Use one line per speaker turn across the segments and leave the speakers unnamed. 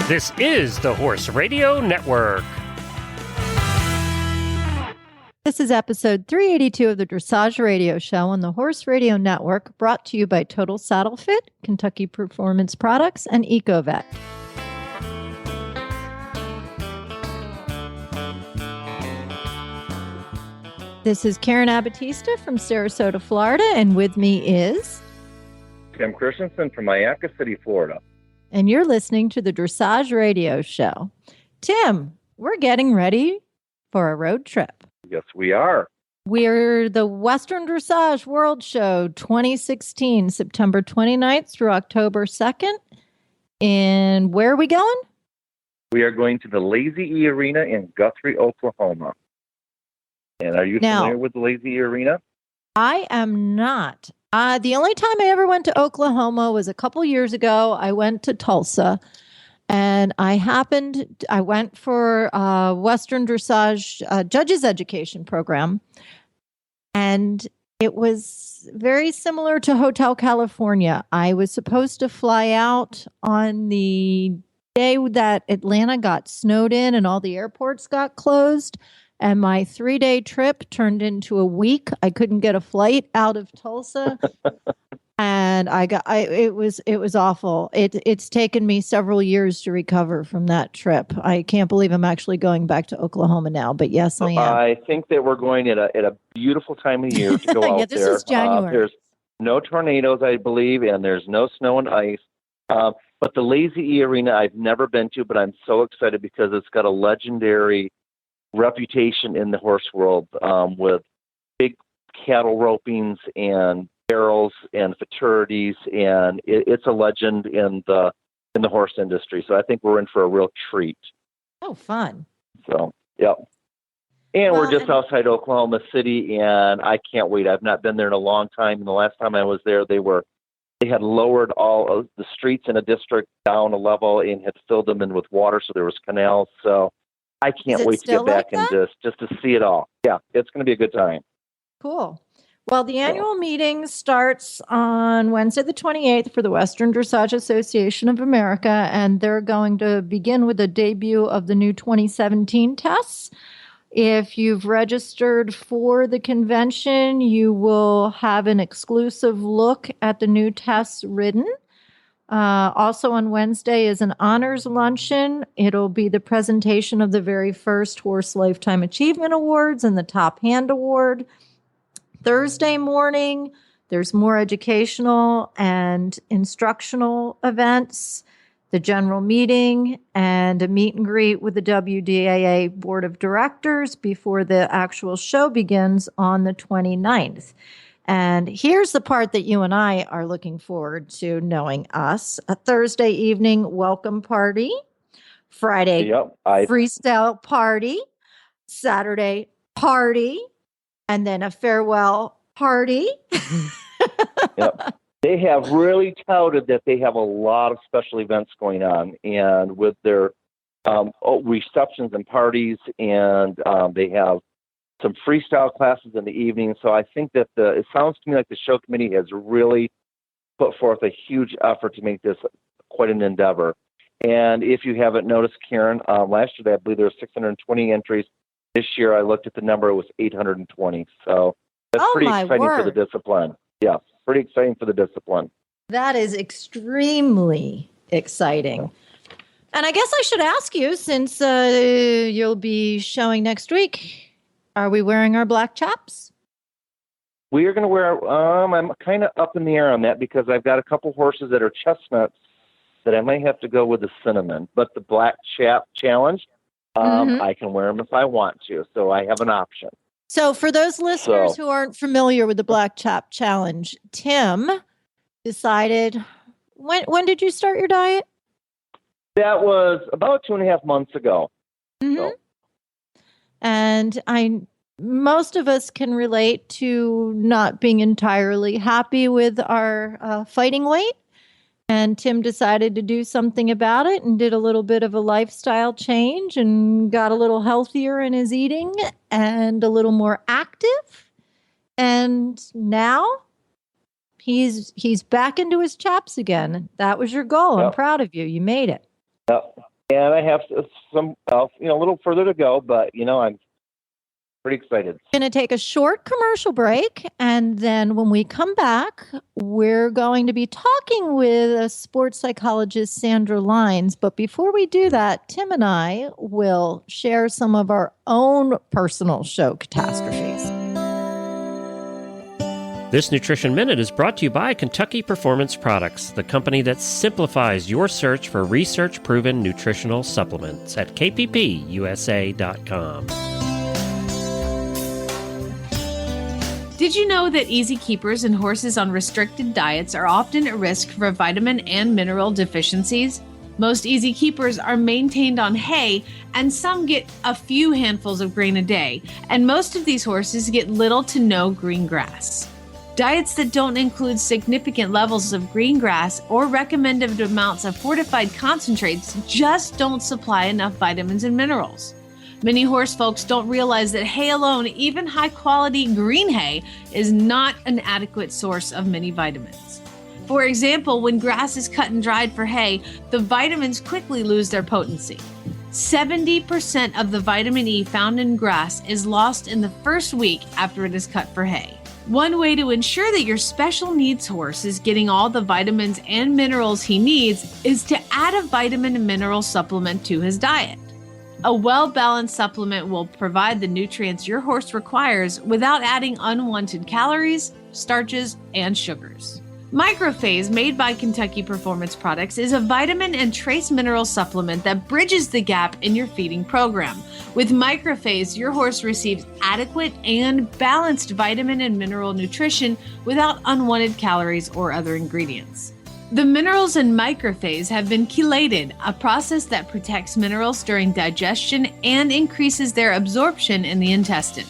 This is the Horse Radio Network.
This is episode 382 of the Dressage Radio Show on the Horse Radio Network, brought to you by Total Saddle Fit, Kentucky Performance Products, and EcoVet. This is Karen Abatista from Sarasota, Florida, and with me is
Tim Christensen from Iacca City, Florida.
And you're listening to the Dressage Radio Show. Tim, we're getting ready for a road trip.
Yes, we are.
We're the Western Dressage World Show 2016, September 29th through October 2nd. And where are we going?
We are going to the Lazy E Arena in Guthrie, Oklahoma. And are you familiar with the Lazy E Arena? I
am not. The only time I ever went to Oklahoma was a couple years ago. I went to Tulsa. And I went for Western Dressage Judges Education Program. And it was very similar to Hotel California. I was supposed to fly out on the day that Atlanta got snowed in and all the airports got closed. And my 3-day trip turned into a week. I couldn't get a flight out of Tulsa. And it was awful. It's taken me several years to recover from that trip. I can't believe I'm actually going back to Oklahoma now, but yes, I am.
I think that we're going at a beautiful time of year to go out
this
there.
This is January.
There's no tornadoes, I believe, and there's no snow and ice. But the Lazy E Arena I've never been to, but I'm so excited because it's got a legendary reputation in the horse world with big cattle ropings and barrels and futurities, and it's a legend in the horse industry. So I think we're in for a real treat.
Oh, fun!
So yeah, and we're just outside Oklahoma City, and I can't wait. I've not been there in a long time, and the last time I was there, they had lowered all of the streets in a district down a level and had filled them in with water, so there was canals. So I can't wait to get back and just to see it all. Yeah, it's going to be a good time.
Cool. Well, the annual meeting starts on Wednesday the 28th for the Western Dressage Association of America, and they're going to begin with the debut of the new 2017 tests. If you've registered for the convention, you will have an exclusive look at the new tests ridden. Also on Wednesday is an honors luncheon. It'll be the presentation of the very first Horse Lifetime Achievement Awards and the Top Hand Award. Thursday morning, there's more educational and instructional events, the general meeting, and a meet and greet with the WDAA Board of Directors before the actual show begins on the 29th. And here's the part that you and I are looking forward to, knowing us. A Thursday evening welcome party, Friday freestyle party, Saturday party, and then a farewell party.
Yep. They have really touted that they have a lot of special events going on, and with their receptions and parties, and they have some freestyle classes in the evening. So I think that it sounds to me like the show committee has really put forth a huge effort to make this quite an endeavor. And if you haven't noticed, Karen, last year I believe there were 620 entries. This year I looked at the number, it was 820. So that's pretty exciting for the discipline. Yeah, pretty exciting for the discipline.
That is extremely exciting. And I guess I should ask you, since you'll be showing next week, are we wearing our black chaps?
We are going to wear, I'm kind of up in the air on that because I've got a couple horses that are chestnuts that I might have to go with the cinnamon. But the black chap challenge, I can wear them if I want to. So I have an option.
So for those listeners who aren't familiar with the black chap challenge, Tim decided, when did you start your diet?
That was about 2.5 months ago.
Mm-hmm. So. And most of us can relate to not being entirely happy with our fighting weight. And Tim decided to do something about it and did a little bit of a lifestyle change and got a little healthier in his eating and a little more active. And now he's back into his chaps again. That was your goal.
Yep.
I'm proud of you. You made it.
Yep. And I have some, a little further to go, but, I'm pretty excited.
We're going to take a short commercial break. And then when we come back, we're going to be talking with a sports psychologist, Sandra Lines. But before we do that, Tim and I will share some of our own personal show catastrophes.
This Nutrition Minute is brought to you by Kentucky Performance Products, the company that simplifies your search for research-proven nutritional supplements at kppusa.com.
Did you know that easy keepers and horses on restricted diets are often at risk for vitamin and mineral deficiencies? Most easy keepers are maintained on hay, and some get a few handfuls of grain a day, and most of these horses get little to no green grass. Diets that don't include significant levels of green grass or recommended amounts of fortified concentrates just don't supply enough vitamins and minerals. Many horse folks don't realize that hay alone, even high-quality green hay, is not an adequate source of many vitamins. For example, when grass is cut and dried for hay, the vitamins quickly lose their potency. 70% of the vitamin E found in grass is lost in the first week after it is cut for hay. One way to ensure that your special needs horse is getting all the vitamins and minerals he needs is to add a vitamin and mineral supplement to his diet. A well-balanced supplement will provide the nutrients your horse requires without adding unwanted calories, starches, and sugars. Microphase, made by Kentucky Performance Products, is a vitamin and trace mineral supplement that bridges the gap in your feeding program. With Microphase, your horse receives adequate and balanced vitamin and mineral nutrition without unwanted calories or other ingredients. The minerals in Microphase have been chelated, a process that protects minerals during digestion and increases their absorption in the intestine.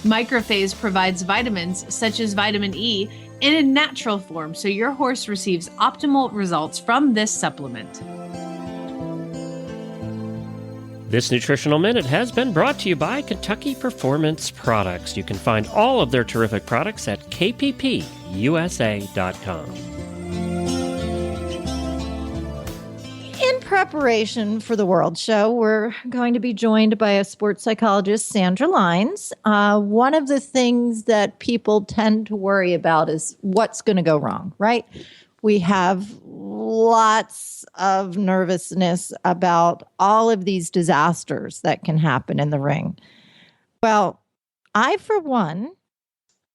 Microphase provides vitamins, such as vitamin E, in a natural form, so your horse receives optimal results from this supplement.
This Nutritional Minute has been brought to you by Kentucky Performance Products. You can find all of their terrific products at kppusa.com.
In preparation for the World Show, we're going to be joined by a sports psychologist, Sandra Lines. One of the things that people tend to worry about is what's going to go wrong, right? We have lots of nervousness about all of these disasters that can happen in the ring. Well, I, for one,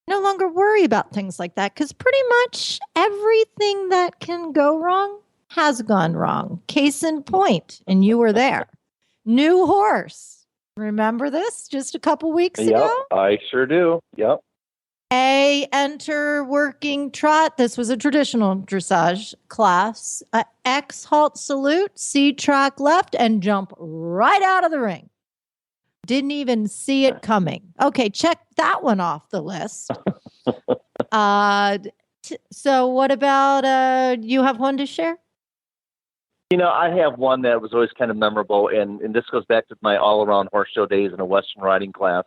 no longer worry about things like that because pretty much everything that can go wrong has gone wrong. Case in point, and you were there. New horse. Remember this just a couple weeks ago?
I sure do. Yep.
A, enter working trot. This was a traditional dressage class. X, halt salute. C, track left and jump right out of the ring. Didn't even see it coming. Okay, check that one off the list. So what about, you have one to share?
I have one that was always kind of memorable, and this goes back to my all-around horse show days in a Western riding class.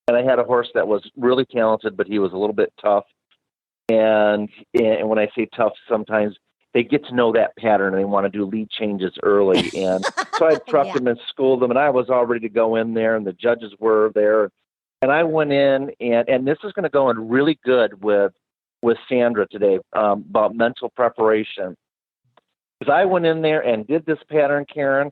And I had a horse that was really talented, but he was a little bit tough. And when I say tough, sometimes they get to know that pattern and they want to do lead changes early. And so I prepped them and schooled them, and I was all ready to go in there, and the judges were there. And I went in, and this is going to go in really good with Sandra today about mental preparation. Because I went in there and did this pattern, Karen,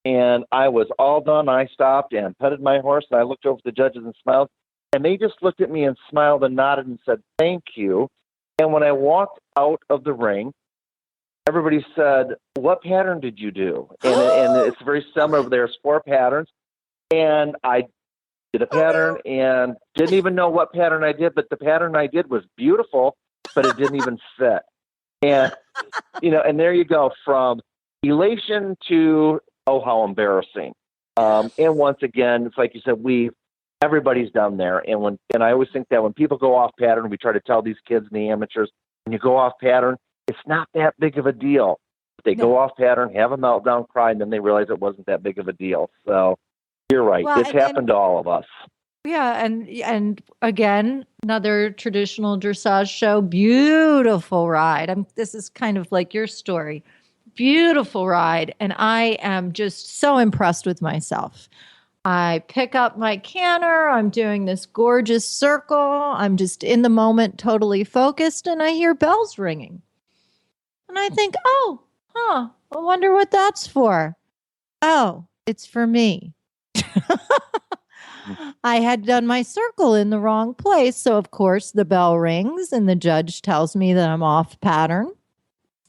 and I was all done. I stopped and petted my horse, and I looked over at the judges and smiled. And they just looked at me and smiled and nodded and said, thank you. And when I walked out of the ring, everybody said, what pattern did you do? And it's very similar. There's 4 patterns. And I did a pattern and didn't even know what pattern I did, but the pattern I did was beautiful, but it didn't even fit. And, and there you go, from elation to, oh, how embarrassing. And once again, it's like you said, everybody's done there. And I always think that when people go off pattern, we try to tell these kids and the amateurs, when you go off pattern, it's not that big of a deal. They go off pattern, have a meltdown, cry, and then they realize it wasn't that big of a deal. So you're right. Well, it's happened to all of us.
Yeah, and again, another traditional dressage show, beautiful ride. This is kind of like your story. beautiful ride. And I am just so impressed with myself. I pick up my canter. I'm doing this gorgeous circle. I'm just in the moment, totally focused, and I hear bells ringing. And I think, I wonder what that's for. Oh, it's for me. I had done my circle in the wrong place. So, of course, the bell rings and the judge tells me that I'm off pattern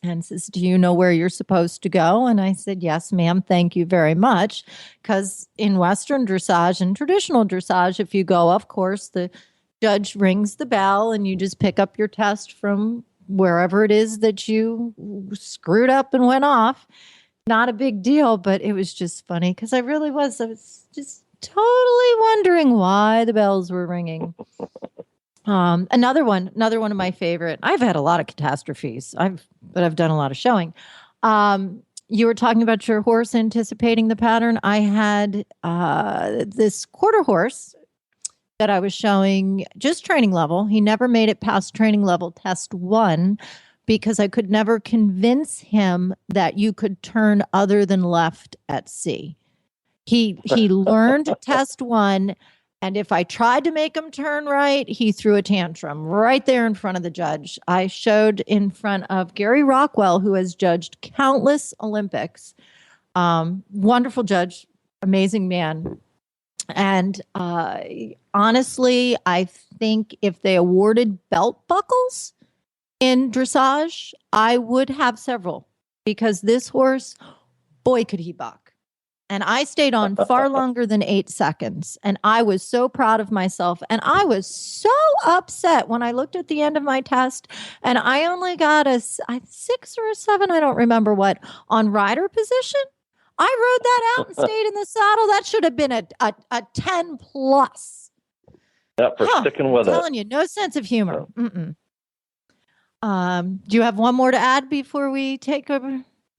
and says, do you know where you're supposed to go? And I said, yes, ma'am. Thank you very much. Because in Western dressage and traditional dressage, if you go, of course, the judge rings the bell and you just pick up your test from wherever it is that you screwed up and went off. Not a big deal, but it was just funny because I was just totally wondering why the bells were ringing. Another one of my favorite. I've had a lot of catastrophes. But I've done a lot of showing. You were talking about your horse anticipating the pattern. I had this quarter horse that I was showing just training level. He never made it past training level test 1 because I could never convince him that you could turn other than left at sea. He learned test 1, and if I tried to make him turn right, he threw a tantrum right there in front of the judge. I showed in front of Gary Rockwell, who has judged countless Olympics. Wonderful judge, amazing man. And honestly, I think if they awarded belt buckles in dressage, I would have several because this horse, boy, could he buck. And I stayed on far longer than 8 seconds. And I was so proud of myself. And I was so upset when I looked at the end of my test and I only got a 6 or a 7, I don't remember what, on rider position. I rode that out and stayed in the saddle. That should have been a 10 plus.
Yeah, for sticking with it.
I'm telling you, no sense of humor. Do you have one more to add before we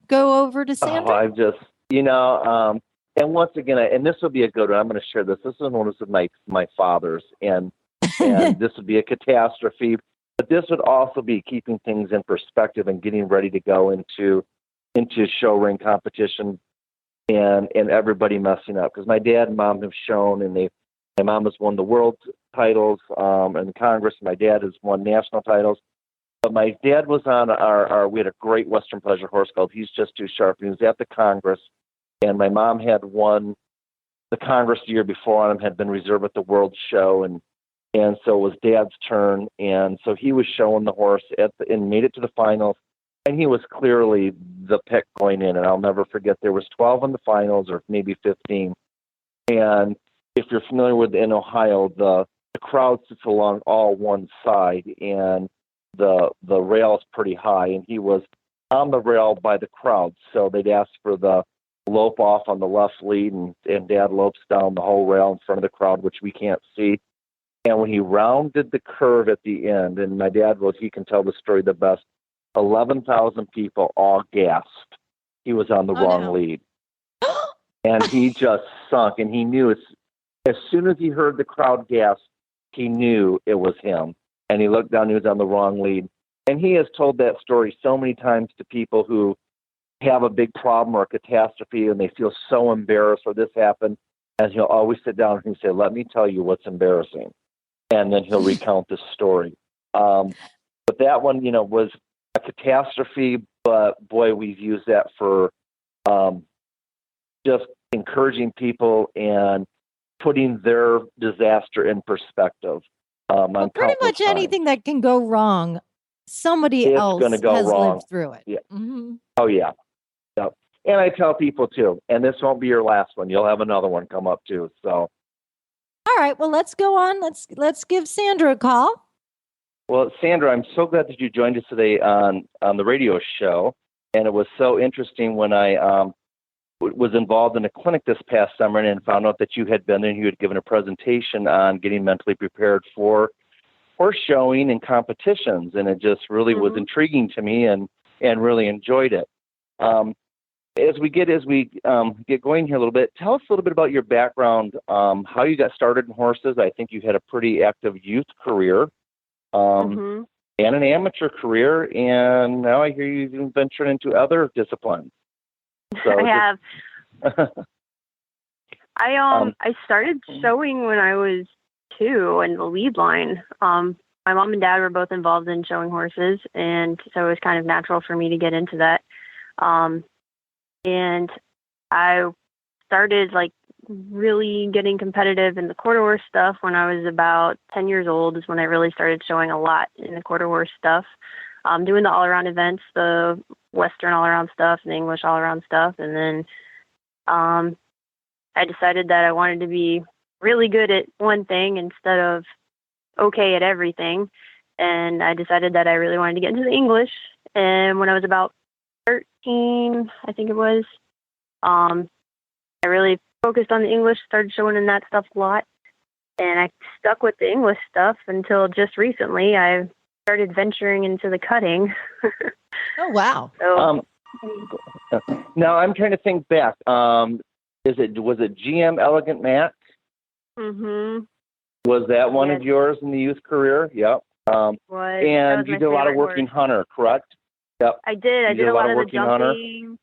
go over to Sandra?
I've just, and once again, and this will be a good one. I'm going to share this. This is one of my father's, and this would be a catastrophe. But this would also be keeping things in perspective and getting ready to go into show ring competition, and everybody messing up. Because my dad and mom have shown, and my mom has won the world titles in Congress. My dad has won national titles. But my dad was on we had a great Western pleasure horse called He's Just Too Sharp. He was at the Congress, and my mom had won the Congress the year before on him, had been reserved at the World Show, and so it was Dad's turn, and so he was showing the horse and made it to the finals, and he was clearly the pick going in, and I'll never forget there was 12 in the finals, or maybe 15, and if you're familiar with in Ohio, the crowd sits along all one side, and the rail is pretty high, and he was on the rail by the crowd, so they'd ask for the lope off on the left lead, and Dad lopes down the whole rail in front of the crowd, which we can't see. And when he rounded the curve at the end, and my dad he can tell the story the best, 11,000 people all gasped. He was on the wrong lead. And he just sunk, and he knew as soon as he heard the crowd gasp, he knew it was him. And he looked down, he was on the wrong lead. And he has told that story so many times to people who have a big problem or a catastrophe, and they feel so embarrassed or this happened. And he'll always sit down and say, let me tell you what's embarrassing. And then he'll recount the story. But that one, was a catastrophe, but boy, we've used that for just encouraging people and putting their disaster in perspective.
Pretty much anything that can go wrong, somebody else has lived through it.
Yeah.
Mm-hmm.
Oh, yeah. Yep. And I tell people, too, and this won't be your last one. You'll have another one come up, too. So,
all right. Well, let's go on. Let's give Sandra a call.
Well, Sandra, I'm so glad that you joined us today on the radio show. And it was so interesting when I was involved in a clinic this past summer and found out that you had been there and you had given a presentation on getting mentally prepared for horse showing and competitions. And it just really was intriguing to me and really enjoyed it. As we get going here a little bit, tell us a little bit about your background, how you got started in horses. I think you had a pretty active youth career. and an amateur career, and now I hear you've even ventured into other disciplines. So
I have. I started showing when I was 2 in the lead line. My mom and dad were both involved in showing horses, and so it was kind of natural for me to get into that. And I started like really getting competitive in the quarter horse stuff when I was about 10 years old is when I really started showing a lot in the quarter horse stuff. Doing the all-around events, the Western all-around stuff, and the English all-around stuff. And then I decided that I wanted to be really good at one thing instead of okay at everything. And I decided that I really wanted to get into the English. And when I was about 13, I think it was, I really focused on the English, started showing in that stuff a lot. And I stuck with the English stuff until just recently I started venturing into the cutting.
Oh, wow.
So,
now I'm trying to think back. Was it GM Elegant Mac?
mm-hmm.
Was that one
Yes.
of yours in the youth career? Yep. And you did a lot of working hunter, correct? Yep.
I did. I
You
did a lot of the
working hunter?
jumping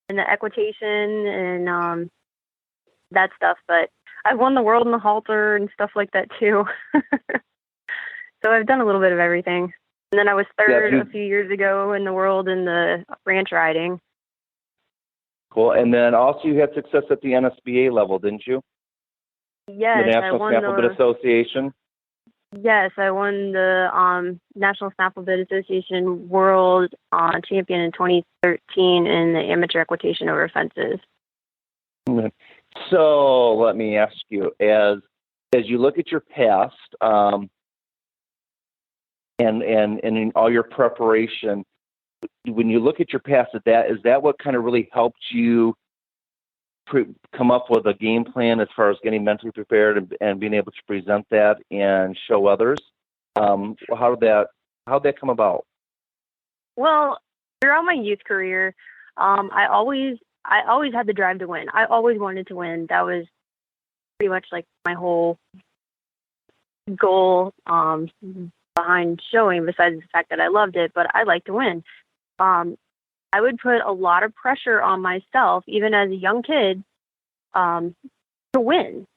and the equitation and that stuff. But I've won the world in the halter and stuff like that too. So I've done a little bit of everything. And then I was third a few years ago in the world in the ranch riding.
Cool. And then also you had success at the NSBA level, didn't you?
Yes,
The
I
National
won
Snafflebit Association.
Yes, I won the National Snafflebit Association World Champion in 2013 in the amateur equitation over fences.
So let me ask you, as you look at your past and in all your preparation, when you look at your past, is that what kind of really helped you come up with a game plan as far as getting mentally prepared and being able to present that and show others? How'd that come about?
Well, throughout my youth career, I always had the drive to win. I always wanted to win. That was pretty much like my whole goal behind showing, besides the fact that I loved it, but I like to win. I would put a lot of pressure on myself, even as a young kid, to win.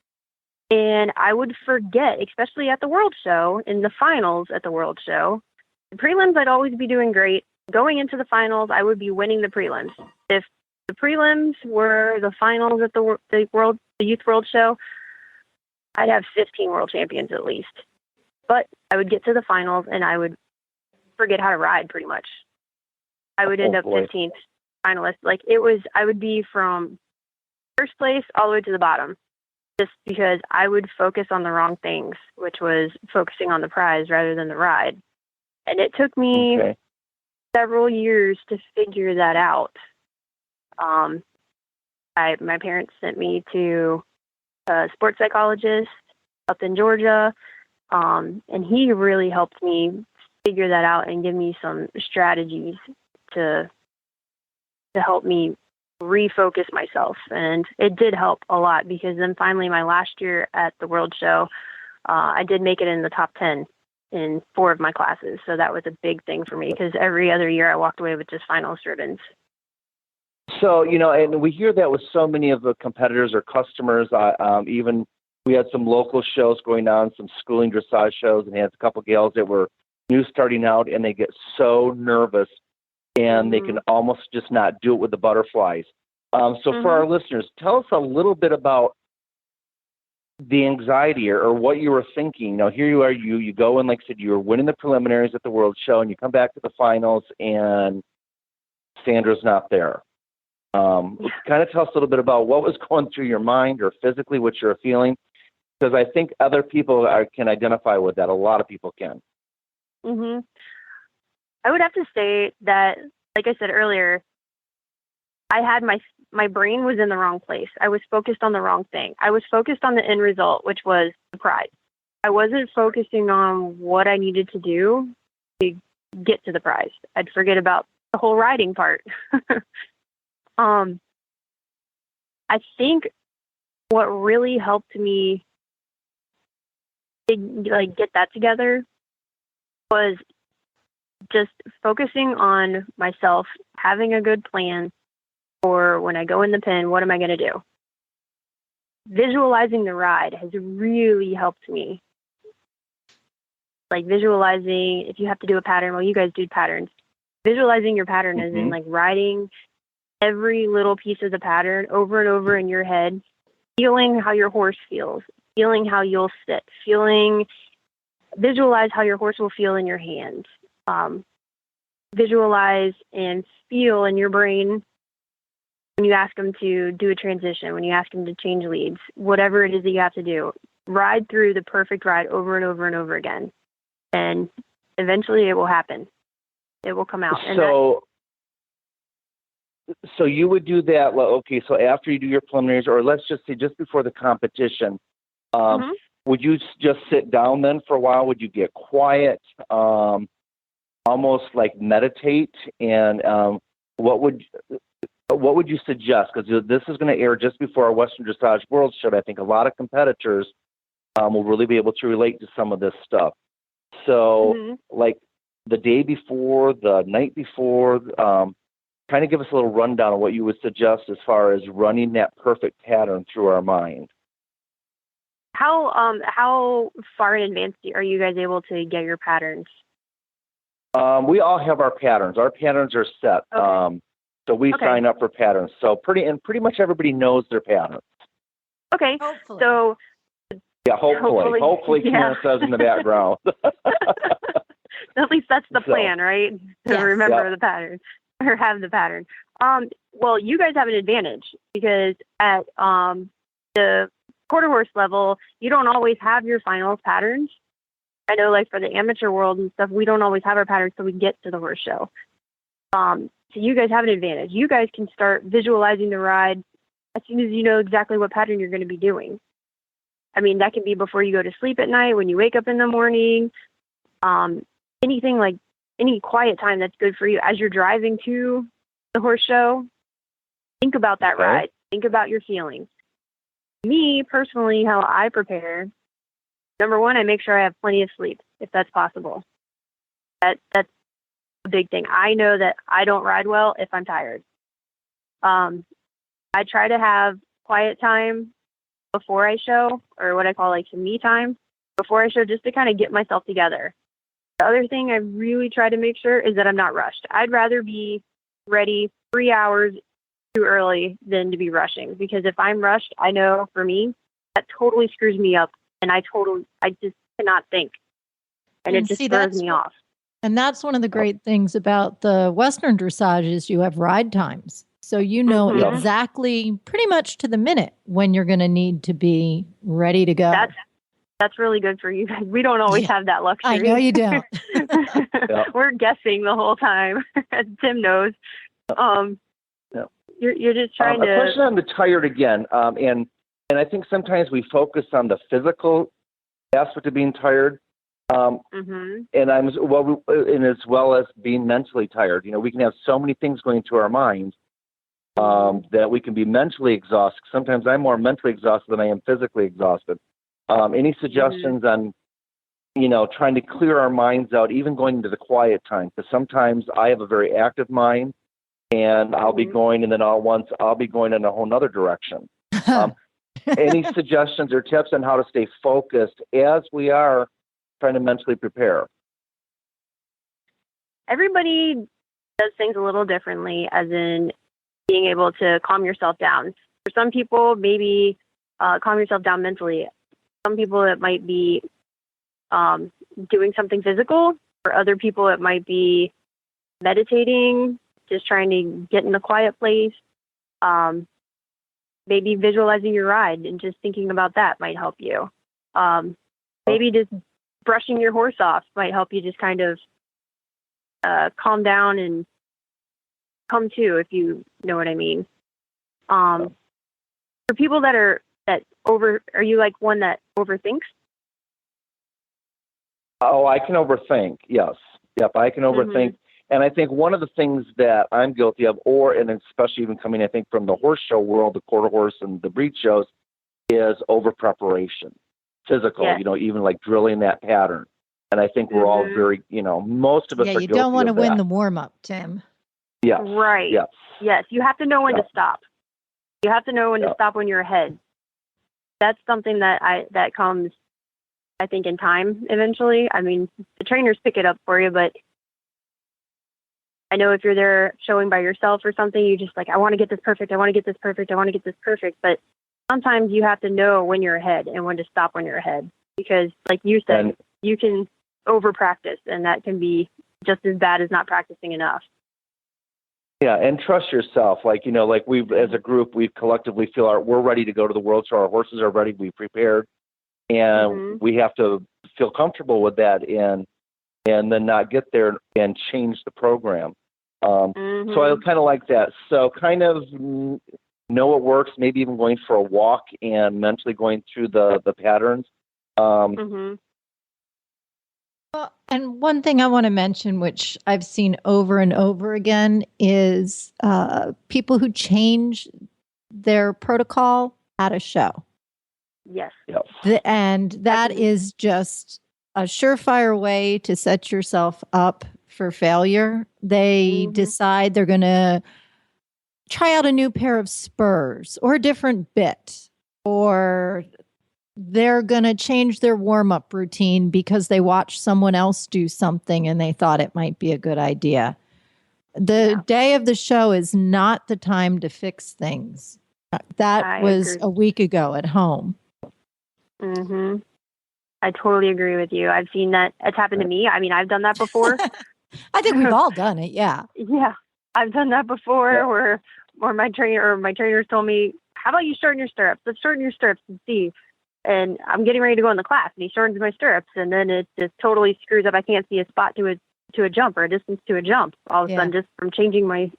And I would forget, especially at the World Show, in the finals at the World Show. The prelims, I'd always be doing great. Going into the finals, I would be winning the prelims. If the prelims were the finals at the Youth World Show, I'd have 15 world champions at least. But I would get to the finals and I would forget how to ride pretty much. I would end up 15th finalist. Like I would be from first place all the way to the bottom just because I would focus on the wrong things, which was focusing on the prize rather than the ride. And it took me several years to figure that out. My parents sent me to a sports psychologist up in Georgia, and he really helped me figure that out and give me some strategies to help me refocus myself. And it did help a lot because then finally my last year at the World Show, I did make it in the top 10 in 4 of my classes. So that was a big thing for me because every other year I walked away with just finals ribbons.
So, and we hear that with so many of the competitors or customers. Even we had some local shows going on, some schooling dressage shows, and had a couple gals that were new starting out, and they get so nervous, and they can almost just not do it with the butterflies. So for our listeners, tell us a little bit about the anxiety or what you were thinking. Now, here you are, you go and, like I said, you were winning the preliminaries at the World Show, and you come back to the finals, and Sandra's not there. Kind of tell us a little bit about what was going through your mind or physically what you're feeling, because I think other people can identify with that. A lot of people can.
I would have to say that, like I said earlier, I had my brain was in the wrong place. I was focused on the wrong thing. I was focused on the end result, which was the prize. I wasn't focusing on what I needed to do to get to the prize. I'd forget about the whole riding part. I think what really helped me get that together was just focusing on myself, having a good plan for when I go in the pen, what am I going to do? Visualizing the ride has really helped me. Like visualizing, if you have to do a pattern, well, you guys do patterns. Visualizing your pattern is in like riding every little piece of the pattern over and over in your head, feeling how your horse feels, feeling how you'll sit, visualize how your horse will feel in your hands. Visualize and feel in your brain when you ask them to do a transition, when you ask them to change leads, whatever it is that you have to do. Ride through the perfect ride over and over and over again. And eventually it will happen. It will come out.
So you would do that, well, okay, so after you do your preliminaries, or let's just say just before the competition, would you just sit down then for a while? Would you get quiet, almost like meditate? And what would you suggest? Because this is going to air just before our Western Dressage World Show. I think a lot of competitors will really be able to relate to some of this stuff. So like the day before, the night before, kind of give us a little rundown of what you would suggest as far as running that perfect pattern through our mind.
How far in advance are you guys able to get your patterns?
We all have our patterns. Our patterns are set.
Okay.
So we sign up for patterns. So pretty much everybody knows their patterns.
Okay.
Hopefully.
So
yeah, hopefully Karen says in the background.
At least that's the plan, right? To remember the pattern or have the pattern. Well, you guys have an advantage because at the quarter horse level, you don't always have your finals patterns. I know, like for the amateur world and stuff, we don't always have our patterns till we get to the horse show. So you guys have an advantage. You guys can start visualizing the ride as soon as you know exactly what pattern you're going to be doing. I mean, that can be before you go to sleep at night, when you wake up in the morning, anything like any quiet time that's good for you as you're driving to the horse show. Think about that ride. Think about your feelings. Me, personally, how I prepare, number one, I make sure I have plenty of sleep, if that's possible. That's a big thing. I know that I don't ride well if I'm tired. I try to have quiet time before I show, or what I call like some me time before I show, just to kind of get myself together. The other thing I really try to make sure is that I'm not rushed. I'd rather be ready 3 hours too early than to be rushing, because if I'm rushed, I know for me, that totally screws me up, and I just cannot think, and it just throws me off.
And that's one of the great things about the Western Dressage is you have ride times. So you know exactly, pretty much to the minute, when you're going to need to be ready to go.
That's really good for you guys. We don't always have that luxury.
I know you don't.
We're guessing the whole time, as Tim knows. You're just trying to...
A question on the tired again. And I think sometimes we focus on the physical aspect of being tired. And as well as being mentally tired. You know, we can have so many things going through our minds that we can be mentally exhausted. Sometimes I'm more mentally exhausted than I am physically exhausted. Any suggestions on, trying to clear our minds out, even going into the quiet time? Because sometimes I have a very active mind, and I'll be going, and then all at once I'll be going in a whole other direction. Any suggestions or tips on how to stay focused as we are trying to mentally prepare?
Everybody does things a little differently, as in being able to calm yourself down. For some people, maybe calm yourself down mentally. Some people, it might be doing something physical. For other people, it might be meditating, just trying to get in a quiet place. Maybe visualizing your ride and just thinking about that might help you. Maybe just brushing your horse off might help you just kind of calm down and come to, if you know what I mean. For people that are you like one that overthinks?
Oh, I can overthink. Yes. Yep. I can overthink. And I think one of the things that I'm guilty of, and especially even coming, I think, from the horse show world, the quarter horse and the breed shows, is over preparation, physical, even like drilling that pattern. And I think we're all very, most of us are
you
guilty
don't want to
of
win
that.
the warm-up, Tim.
Yes.
Right.
Yes.
Yes. You have to know when
Yeah.
to stop. You have to know when
Yeah.
to stop when you're ahead. That's something that comes, I think, in time eventually. I mean, the trainers pick it up for you, but I know if you're there showing by yourself or something, you just like, I want to get this perfect. I want to get this perfect. I want to get this perfect. But sometimes you have to know when you're ahead and when to stop when you're ahead. Because like you said, you can over practice, and that can be just as bad as not practicing enough.
Yeah, and trust yourself. Like we've, as a group, we collectively feel we're ready to go to the World Tour. Our horses are ready. We prepared, and we have to feel comfortable with that, and then not get there and change the program. So I kind of like that. So kind of know what works. Maybe even going for a walk and mentally going through the patterns.
Well, and one thing I want to mention, which I've seen over and over again, is people who change their protocol at a show.
Yes.
And that is just a surefire way to set yourself up for failure. They decide they're going to try out a new pair of spurs or a different bit, or they're going to change their warm-up routine because they watched someone else do something and they thought it might be a good idea. The day of the show is not the time to fix things. That was a week ago at home.
I totally agree with you. I've seen that. It's happened to me. I mean, I've done that before.
I think we've all done it. Yeah.
Yeah. I've done that before where my trainers told me, how about you shorten your stirrups? Let's shorten your stirrups and see. And I'm getting ready to go in the class, and he shortens my stirrups, and then it just totally screws up. I can't see a spot to a jump or a distance to a jump. All of a sudden, just from changing my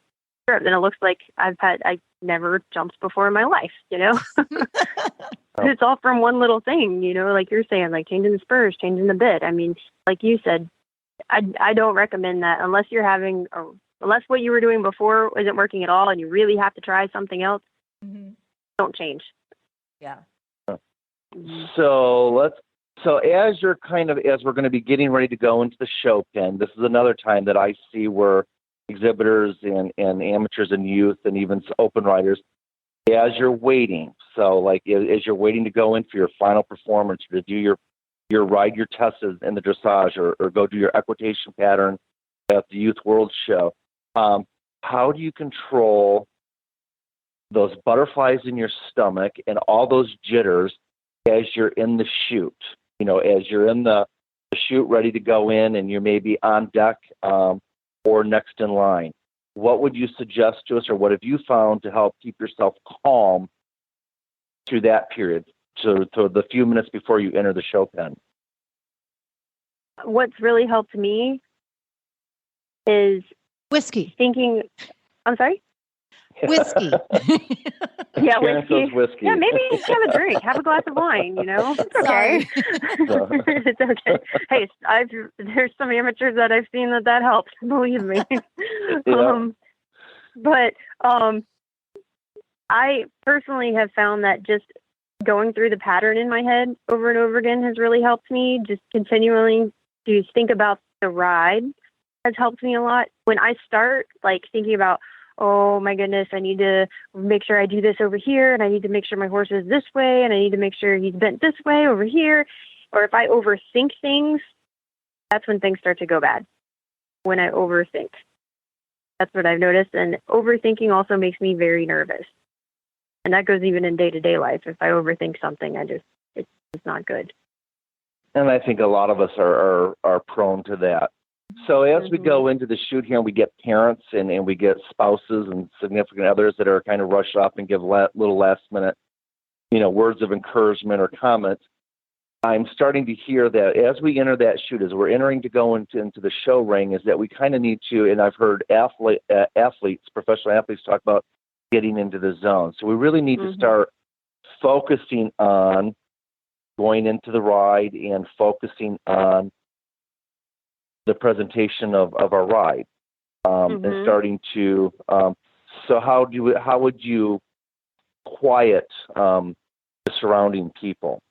stirrups, and it looks like I never jumped before in my life. It's all from one little thing, like you're saying, like changing the spurs, changing the bit. I mean, like you said, I don't recommend that unless you're unless what you were doing before isn't working at all, and you really have to try something else. Don't change.
Yeah.
So as we're going to be getting ready to go into the show pen, this is another time that I see where exhibitors and amateurs and youth and even open riders, as you're waiting. So like as you're waiting to go in for your final performance, to do your ride, your tests in the dressage, or go do your equitation pattern at the Youth World Show. How do you control those butterflies in your stomach and all those jitters as you're in the chute, as you're in the chute ready to go in and you may be on deck or next in line? What would you suggest to us, or what have you found to help keep yourself calm through that period, to the few minutes before you enter the show pen?
What's really helped me is
whiskey.
I'm sorry?
Whiskey.
Yeah, whiskey.
Whiskey.
Yeah, maybe have a drink, have a glass of wine, It's okay. It's okay. Hey, there's some amateurs that I've seen that helps, believe me. But I personally have found that just going through the pattern in my head over and over again has really helped me. Just continually to think about the ride has helped me a lot. When I start thinking about, oh my goodness, I need to make sure I do this over here, and I need to make sure my horse is this way, and I need to make sure he's bent this way over here. Or if I overthink things, that's when things start to go bad. When I overthink. That's what I've noticed. And overthinking also makes me very nervous. And that goes even in day-to-day life. If I overthink something, it's not good.
And I think a lot of us are prone to that. So as we go into the shoot here, and we get parents and we get spouses and significant others that are kind of rushed up and give little last minute, words of encouragement or comments. I'm starting to hear that as we enter that shoot, as we're entering to go into the show ring, is that we kind of need to, and I've heard professional athletes talk about getting into the zone. So we really need to start focusing on going into the ride and focusing on the presentation of our ride, and starting to. So how would you quiet the surrounding people?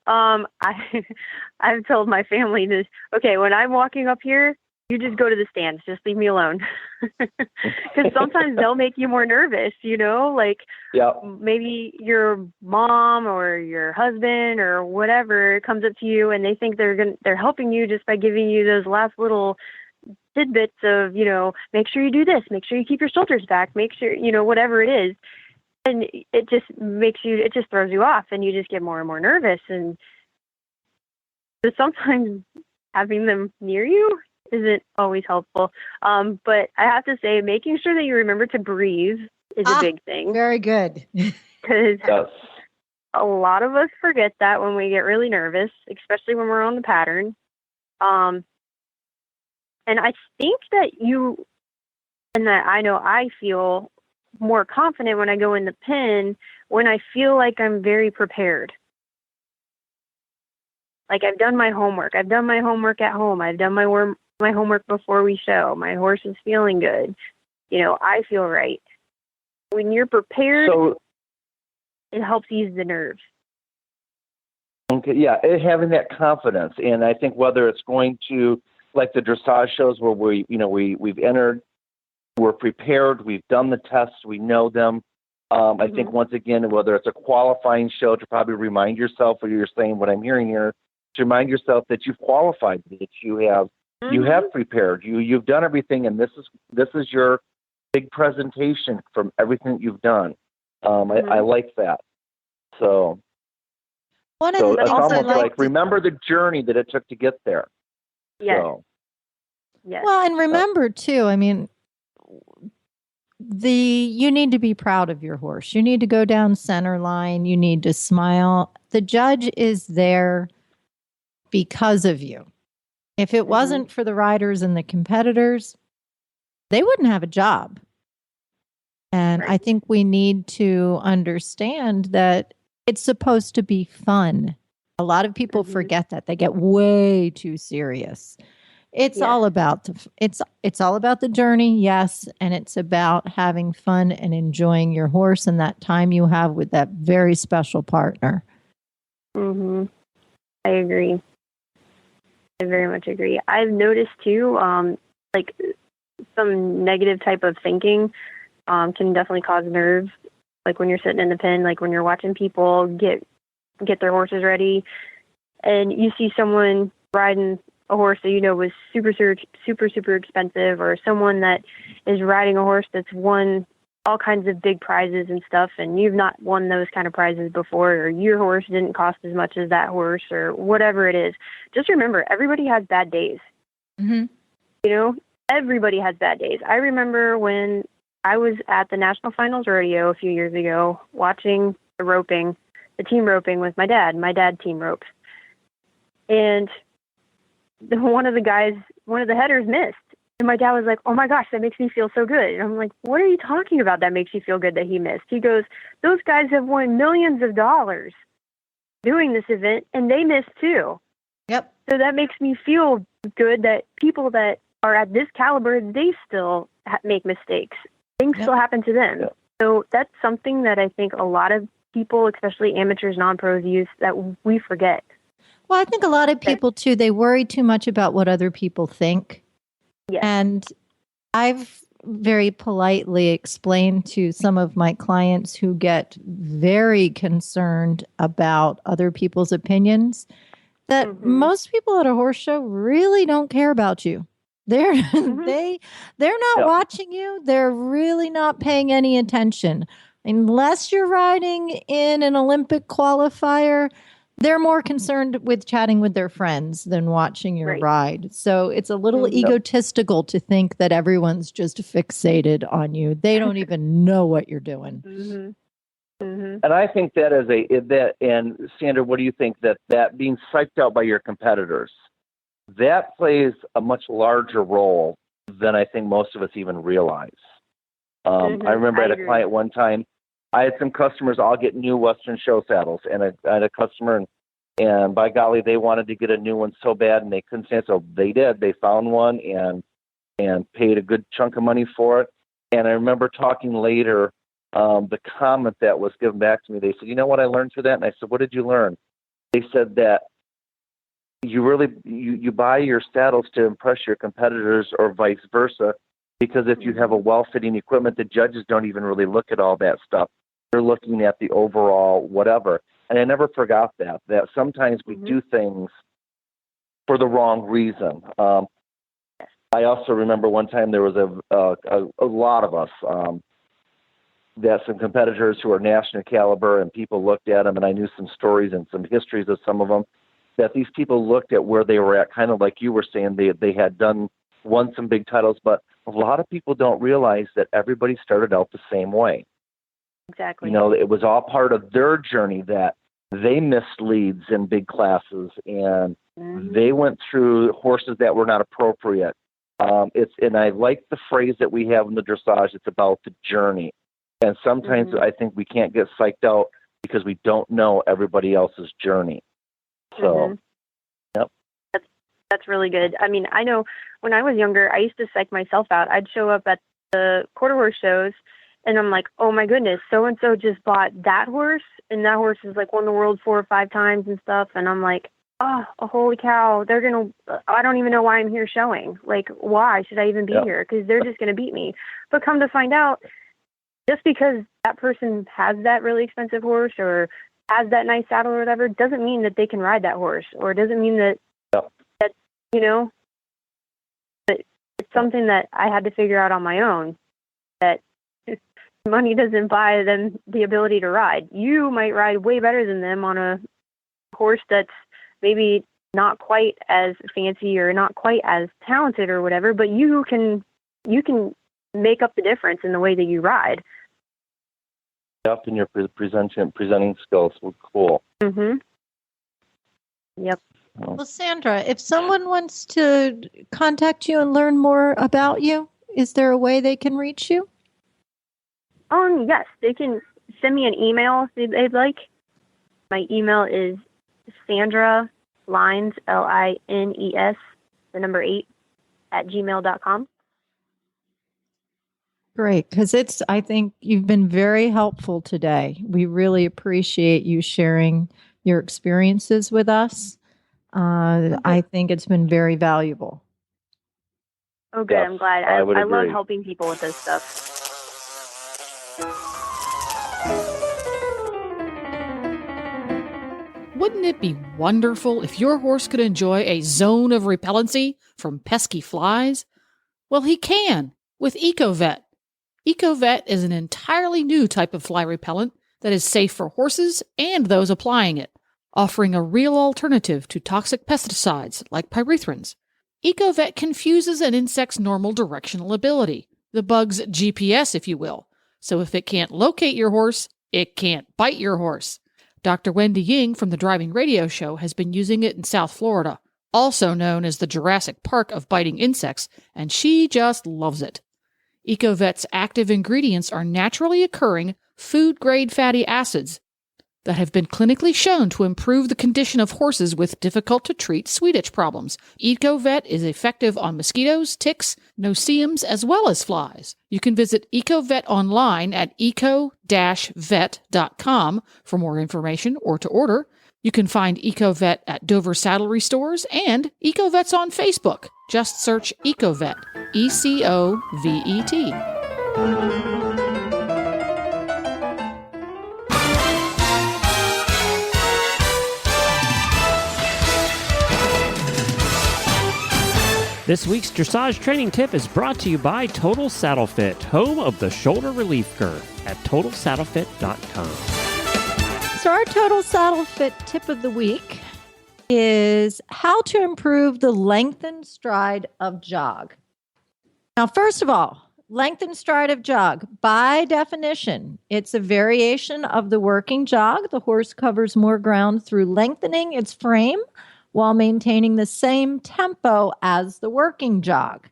I've told my family this. Okay, when I'm walking up here, you just go to the stands. Just leave me alone. Because sometimes they'll make you more nervous, like maybe your mom or your husband or whatever comes up to you and they think they're helping you just by giving you those last little tidbits of, make sure you do this, make sure you keep your shoulders back, make sure, whatever it is. And it just throws you off and you just get more and more nervous. And so sometimes having them near you isn't always helpful. But I have to say, making sure that you remember to breathe is a big thing.
Very good.
Because a lot of us forget that when we get really nervous, especially when we're on the pattern. And I think that I know I feel more confident when I go in the pen when I feel like I'm very prepared. Like I've done my homework. I've done my homework at home. I've done my homework before we show. My horse is feeling good. I feel right. When you're prepared, it helps ease the nerves.
Okay, yeah, having that confidence. And I think whether it's going to, like the dressage shows where we've entered, we're prepared, we've done the tests, we know them. I think once again, whether it's a qualifying show, to probably remind yourself, or you're saying what I'm hearing here, to remind yourself that you've qualified, that you have prepared, you've done everything, and this is your big presentation from everything that you've done. I like that. So it's almost like remember the journey that it took to get there.
Yes.
So.
Yes.
Well, and remember too, I mean, you need to be proud of your horse. You need to go down center line. You need to smile. The judge is there because of you. If it wasn't for the riders and the competitors, they wouldn't have a job. And I think we need to understand that it's supposed to be fun. A lot of people forget that. They get way too serious. It's all about it's all about the journey, yes, and it's about having fun and enjoying your horse and that time you have with that very special partner.
I agree. I very much agree. I've noticed too, like some negative type of thinking can definitely cause nerves. Like when you're sitting in the pen, like when you're watching people get their horses ready, and you see someone riding a horse that was super expensive, or someone that is riding a horse that's won all kinds of big prizes and stuff, and you've not won those kind of prizes before, or your horse didn't cost as much as that horse, or whatever it is. Just remember, everybody has bad days. Everybody has bad days. I remember when I was at the National Finals Rodeo a few years ago, watching the team roping with my dad. My dad team ropes. And one of the headers missed. And my dad was like, "Oh my gosh, that makes me feel so good." And I'm like, "What are you talking about that makes you feel good that he missed?" He goes, "Those guys have won millions of dollars doing this event, and they missed too."
Yep.
So that makes me feel good that people that are at this caliber, they still make mistakes. Things still happen to them. Yep. So that's something that I think a lot of people, especially amateurs, non-pros, use that we forget.
Well, I think a lot of people too, they worry too much about what other people think. Yes. And I've very politely explained to some of my clients who get very concerned about other people's opinions that most people at a horse show really don't care about you. They're not watching you. They're really not paying any attention. Unless you're riding in an Olympic qualifier, they're more concerned with chatting with their friends than watching your ride. So it's a little egotistical to think that everyone's just fixated on you. They don't even know what you're doing.
And I think that and Sandra, what do you think that being psyched out by your competitors, that plays a much larger role than I think most of us even realize. I remember I had a client one time, I had some customers all get new Western show saddles, and I had a customer, and by golly, they wanted to get a new one so bad, and they couldn't stand it, so they did. They found one and paid a good chunk of money for it. And I remember talking later, the comment that was given back to me, they said, "You know what I learned through that?" And I said, "What did you learn?" they said that you buy your saddles to impress your competitors or vice versa, because if you have a well-fitting equipment, the judges don't even really look at all that stuff. They're looking at the overall whatever. And I never forgot that sometimes we do things for the wrong reason. I also remember one time there was a lot of us, that some competitors who are national caliber, and people looked at them, and I knew some stories and some histories of some of them, that these people looked at where they were at, kind of like you were saying, they had won some big titles, but a lot of people don't realize that everybody started out the same way.
Exactly.
You know, it was all part of their journey that they missed leads in big classes, and they went through horses that were not appropriate. And I like the phrase that we have in the dressage, it's about the journey. And sometimes I think we can't get psyched out because we don't know everybody else's journey. So, yep.
That's really good. I mean, I know when I was younger, I used to psych myself out. I'd show up at the quarter horse shows, and I'm like, oh my goodness, so-and-so just bought that horse, and that horse is like won the world 4 or 5 times and stuff. And I'm like, oh, holy cow, I don't even know why I'm here showing. Like, why should I even be here? Because they're just going to beat me. But come to find out, just because that person has that really expensive horse or has that nice saddle or whatever, doesn't mean that they can ride that horse, or doesn't mean that, you know, but it's something that I had to figure out on my own, that money doesn't buy them the ability to ride. You might ride way better than them on a horse that's maybe not quite as fancy or not quite as talented or whatever, but you can make up the difference in the way that you ride.
Yep, and your presenting skills were cool.
Yep.
Well, Sandra, if someone wants to contact you and learn more about you, is there a way they can reach you?
Yes, they can send me an email if they'd like. My email is Sandra Lines, Lines, the number 8, @gmail.com.
Great, because I think you've been very helpful today. We really appreciate you sharing your experiences with us. I think it's been very valuable.
Oh, good.
Yes,
I'm glad.
I would
I
agree.
love helping people with this stuff.
Wouldn't it be wonderful if your horse could enjoy a zone of repellency from pesky flies? Well, he can with EcoVet. EcoVet is an entirely new type of fly repellent that is safe for horses and those applying it, offering a real alternative to toxic pesticides like pyrethrins. EcoVet confuses an insect's normal directional ability, the bug's GPS, if you will. So if it can't locate your horse, it can't bite your horse. Dr. Wendy Ying from the Driving Radio Show has been using it in South Florida, also known as the Jurassic Park of biting insects, and she just loves it. EcoVet's active ingredients are naturally occurring food-grade fatty acids that have been clinically shown to improve the condition of horses with difficult-to-treat sweet itch problems. EcoVet is effective on mosquitoes, ticks, no-see-ums, as well as flies. You can visit EcoVet online at eco-vet.com for more information or to order. You can find EcoVet at Dover Saddlery Stores and EcoVet's on Facebook. Just search EcoVet, ECOVET.
This week's dressage training tip is brought to you by Total Saddle Fit, home of the shoulder relief girth at TotalSaddleFit.com.
So our Total Saddle Fit tip of the week is how to improve the lengthened stride of jog. Now, first of all, lengthened stride of jog, by definition, it's a variation of the working jog. The horse covers more ground through lengthening its frame while maintaining the same tempo as the working jog.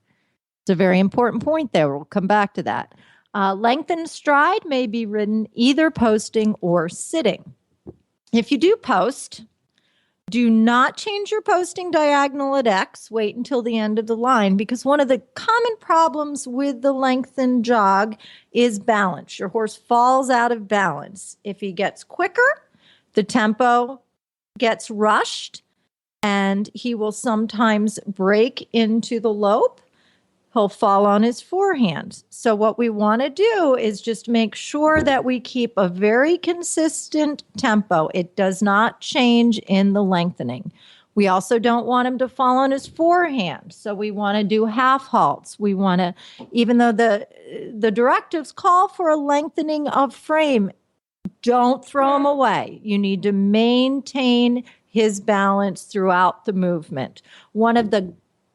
It's a very important point there. We'll come back to that. Lengthened stride may be ridden either posting or sitting. If you do post, do not change your posting diagonal at X. Wait until the end of the line, because one of the common problems with the lengthened jog is balance. Your horse falls out of balance. If he gets quicker, the tempo gets rushed, and he will sometimes break into the lope. He'll fall on his forehand. So what we want to do is just make sure that we keep a very consistent tempo. It does not change in the lengthening. We also don't want him to fall on his forehand. So we want to do half halts. We want to, even though the directives call for a lengthening of frame, don't throw him away. You need to maintain his balance throughout the movement. One of the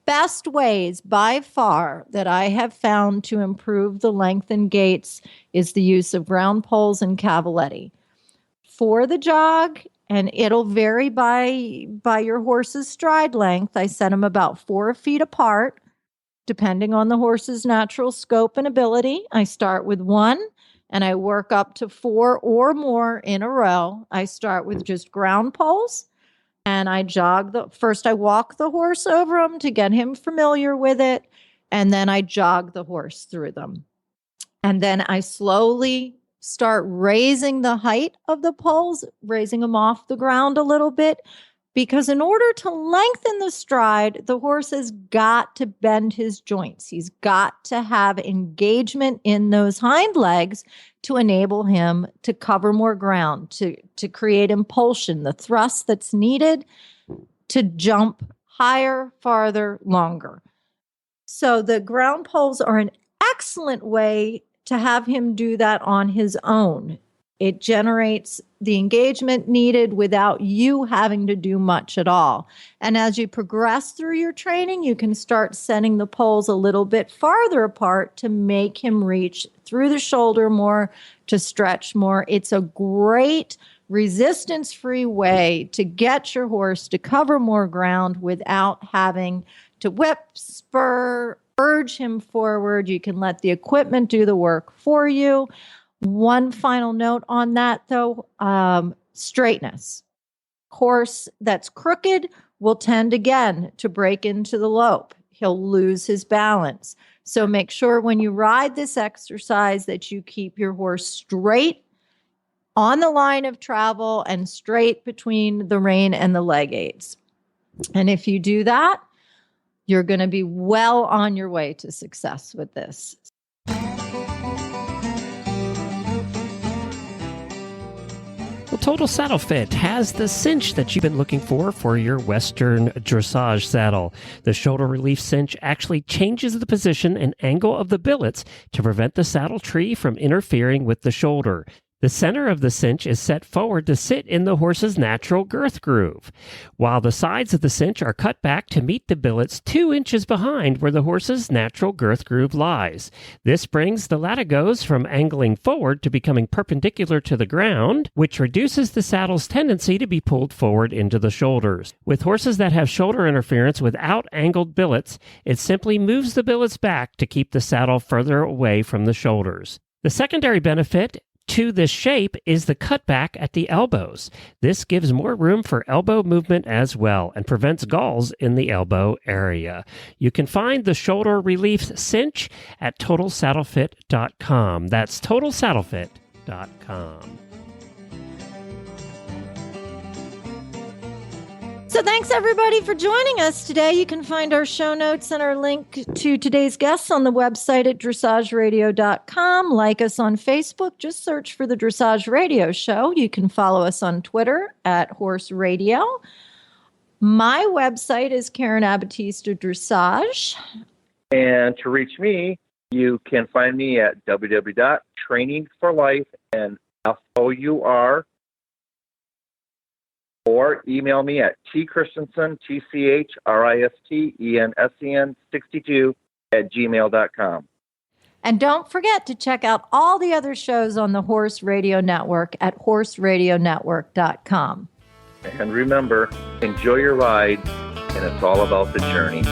best ways by far that I have found to improve the length and gaits is the use of ground poles and cavaletti. For the jog, and it'll vary by your horse's stride length, I set them about 4 feet apart, depending on the horse's natural scope and ability. I start with 1, and I work up to 4 or more in a row. I start with just ground poles. And I first I walk the horse over them to get him familiar with it. And then I jog the horse through them. And then I slowly start raising the height of the poles, raising them off the ground a little bit. Because in order to lengthen the stride, the horse has got to bend his joints. He's got to have engagement in those hind legs to enable him to cover more ground, to create impulsion, the thrust that's needed to jump higher, farther, longer. So the ground poles are an excellent way to have him do that on his own. It generates the engagement needed without you having to do much at all. And as you progress through your training, you can start setting the poles a little bit farther apart to make him reach through the shoulder more, to stretch more. It's a great resistance-free way to get your horse to cover more ground without having to whip, spur, urge him forward. You can let the equipment do the work for you. One final note on that, though, straightness. Horse that's crooked will tend again to break into the lope. He'll lose his balance. So make sure when you ride this exercise that you keep your horse straight on the line of travel and straight between the rein and the leg aids. And if you do that, you're going to be well on your way to success with this.
Well, Total Saddle Fit has the cinch that you've been looking for your Western dressage saddle. The shoulder relief cinch actually changes the position and angle of the billets to prevent the saddle tree from interfering with the shoulder. The center of the cinch is set forward to sit in the horse's natural girth groove, while the sides of the cinch are cut back to meet the billets 2 inches behind where the horse's natural girth groove lies. This brings the latigos from angling forward to becoming perpendicular to the ground, which reduces the saddle's tendency to be pulled forward into the shoulders. With horses that have shoulder interference without angled billets, it simply moves the billets back to keep the saddle further away from the shoulders. The secondary benefit to this shape is the cutback at the elbows. This gives more room for elbow movement as well and prevents galls in the elbow area. You can find the shoulder relief cinch at TotalSaddleFit.com. That's TotalSaddleFit.com.
So thanks, everybody, for joining us today. You can find our show notes and our link to today's guests on the website at dressageradio.com. Like us on Facebook. Just search for the Dressage Radio Show. You can follow us on Twitter at Horse Radio. My website is Karen Abatista Dressage.
And to reach me, you can find me at www.trainingforlife.four, or email me at tchristensen, tchristensen62@gmail.com.
And don't forget to check out all the other shows on the Horse Radio Network at horseradionetwork.com.
And remember, enjoy your ride, and it's all about the journey.